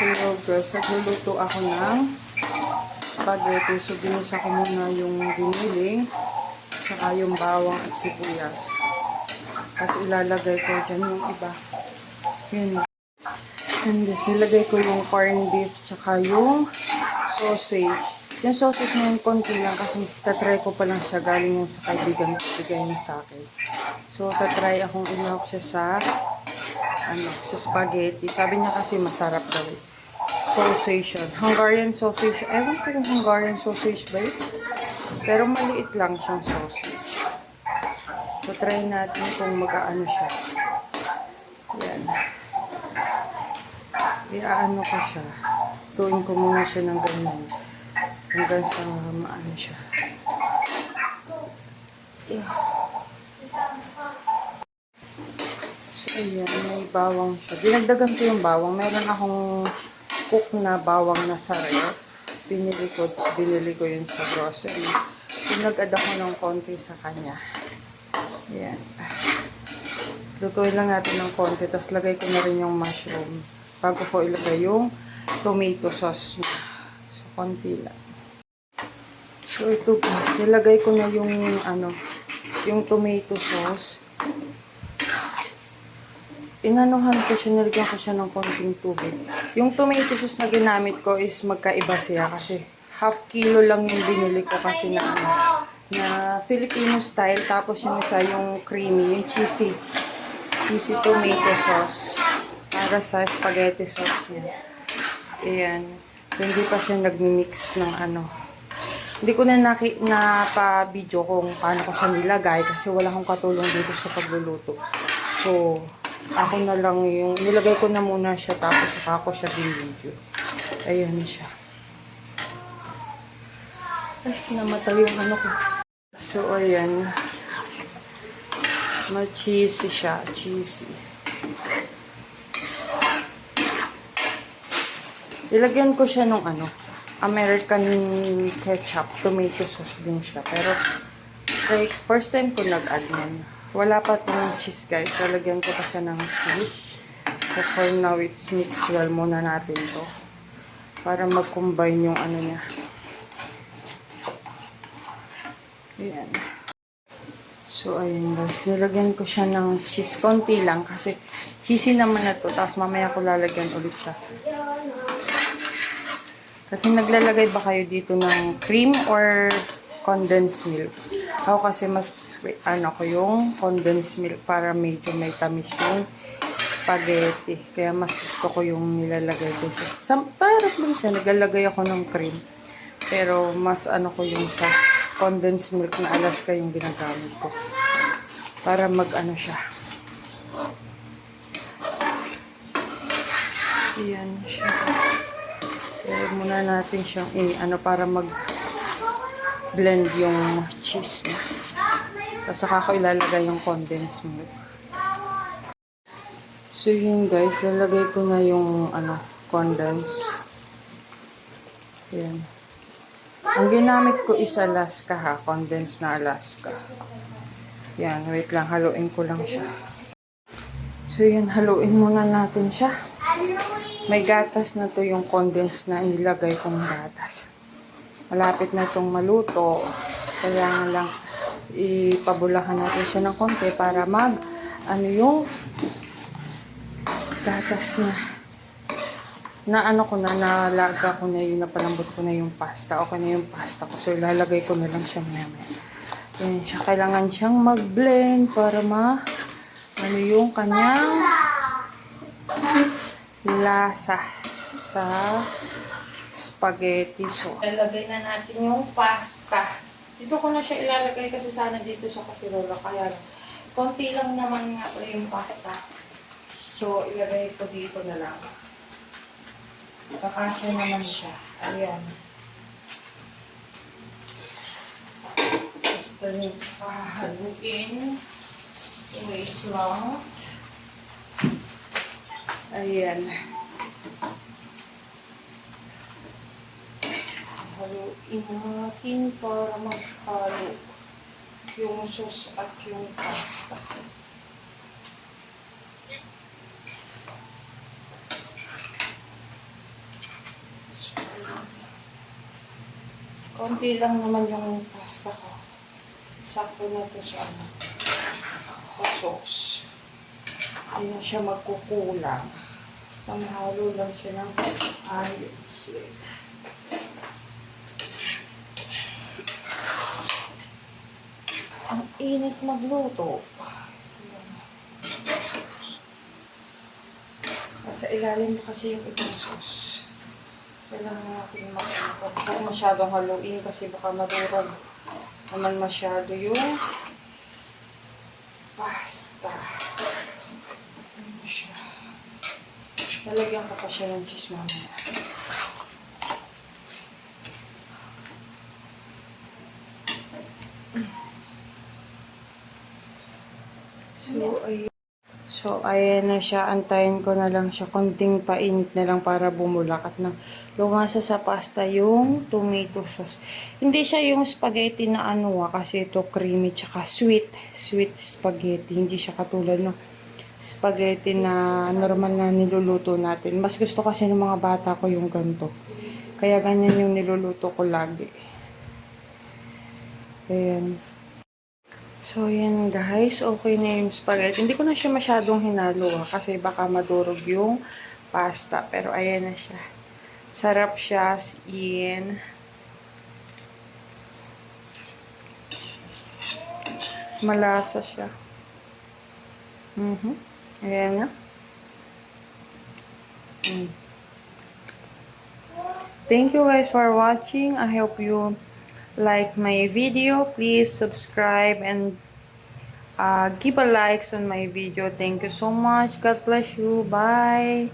Hello guys, nagluluto ako ng spaghetti. So, ginisa ko muna yung giniling, saka yung bawang at sibuyas. Kasi ilalagay ko dyan yung iba. Yun. And this, nilagay ko yung corned beef, saka yung sausage. Yung sausage na yun, konti lang kasi tatry ko pa lang siya galing yan sa kaibigan ko. Bigay niya sa akin. So, tatry akong ilahok siya sa spaghetti. Sabi niya kasi masarap daw. Sausage yan. Hungarian sausage. Ewan ko yung Hungarian sausage ba yun? Pero maliit lang siyang sausage. So, try natin kung mag-aano siya. Yan. Iaano ko siya. Tuin ko muna siya ng ganyan. Hanggang sa maano siya. Yeah. So, ayan. May bawang siya. Dinagdagan ko yung bawang. Meron akong cook na bawang na sa ref. Binili ko yun sa grocery. Pinag-add ako ng konti sa kanya. Ayan. Lutuin lang natin ng konti. Tapos lagay ko na rin yung mushroom. Bago ko ilagay yung tomato sauce na. So, konti lang. So, ito guys. Nilagay ko na yung tomato sauce. Inanuhan ko siya, nilagyan ko siya ng konting tubig. Yung tomato sauce na ginamit ko is magkaiba siya kasi half kilo lang yung binili ko kasi na Filipino style. Tapos yung isa yung creamy, yung cheesy tomato sauce para sa spaghetti sauce niya. Ayan. So, hindi pa siya nagmimix ng Hindi ko na pa-video kung paano ko siya nilagay kasi wala akong katulong dito sa pagluluto. So, ako na lang yung nilagay ko na muna siya tapos saka ko siya binidyo. Ayan siya. Ay, namatay yung ko. So, ayan. Ma-cheesy siya. Cheesy. Ilagyan ko siya nung American ketchup. Tomato sauce din siya. Pero, like, first time ko nag-add nun. Wala pa itong cheese guys. Lalagyan ko pa siya ng cheese. So for now, it's mix well muna natin to. Para mag-combine yung niya. Ayan. So ayun guys. Nilagyan ko siya ng cheese. Konti lang kasi cheesy naman na to. Tapos mamaya ko lalagyan ulit siya. Kasi naglalagay ba kayo dito ng cream or condensed milk? Ako kasi mas ko yung condensed milk para medyo may tamis yung spaghetti. Kaya mas gusto ko yung nilalagay ko para minsan naglalagay ako ng cream. Pero mas ko yung sa condensed milk na Alaska yung ginagamit ko. Para siya. Ayan siya. Kaya muna natin siyang para blend yung cheese niya. Tapos saka ko ilalagay yung condensed milk. So yun guys, lalagay ko na yung condensed. Yan. Ang ginamit ko is Alaska condensed na Alaska. Yan, wait lang, haluin ko lang siya. So yun, haluin muna natin siya. May gatas na to yung condensed na inilagay kong gatas. Malapit na itong maluto. Kaya lang ipabulakan natin siya ng konti para yung gatas nalaga ko na yun, napalambot ko na yung pasta. Okay na yung pasta ko. So, ilalagay ko na lang siya maya-maya. Yan siya. Kailangan siyang mag-blend para yung kanyang lasa sa spaghetti. So, ilalagay na natin yung pasta. Dito ko na siya ilalagay kasi sana dito sa kasirola. Kaya, konti lang naman nga yung pasta. So, ilagay ko dito na lang. Kakasya naman siya. Ayan. Basta nyo pahaluin. Wait lang. Ayan. Haluin natin para maghalo yung sauce at yung pasta. konti lang naman yung pasta ko. Sakto na to sa ano, sa sauce. Hindi na siya magkukulang. Basta mahalo lang siya ng ayos. Ang init magluto. Sa ilalim kasi yung ibang sauce. Kailangan natin makikita. Huwag masyadong haluin kasi baka madurog naman masyado yung pasta. Ano siya? Lalagyan ko pa siya ng cheese mamaya. So, ayan na siya. Antayin ko na lang siya. Konting painit na lang para bumulak at nang lumasa sa pasta yung tomato sauce. Hindi siya yung spaghetti na ano kasi ito creamy tsaka sweet. Sweet spaghetti. Hindi siya katulad ng spaghetti na normal na niluluto natin. Mas gusto kasi ng mga bata ko yung ganito. Kaya ganyan yung niluluto ko lagi. Ayan. So, yan guys. Okay na yung spaghetti. Hindi ko na siya masyadong hinalo kasi baka madurog yung pasta. Pero ayan na siya. Sarap siya as in. Malasa siya. Ayan na. Thank you guys for watching. I hope you like my video. Please subscribe and give a likes on my video. Thank you so much. God bless you. Bye.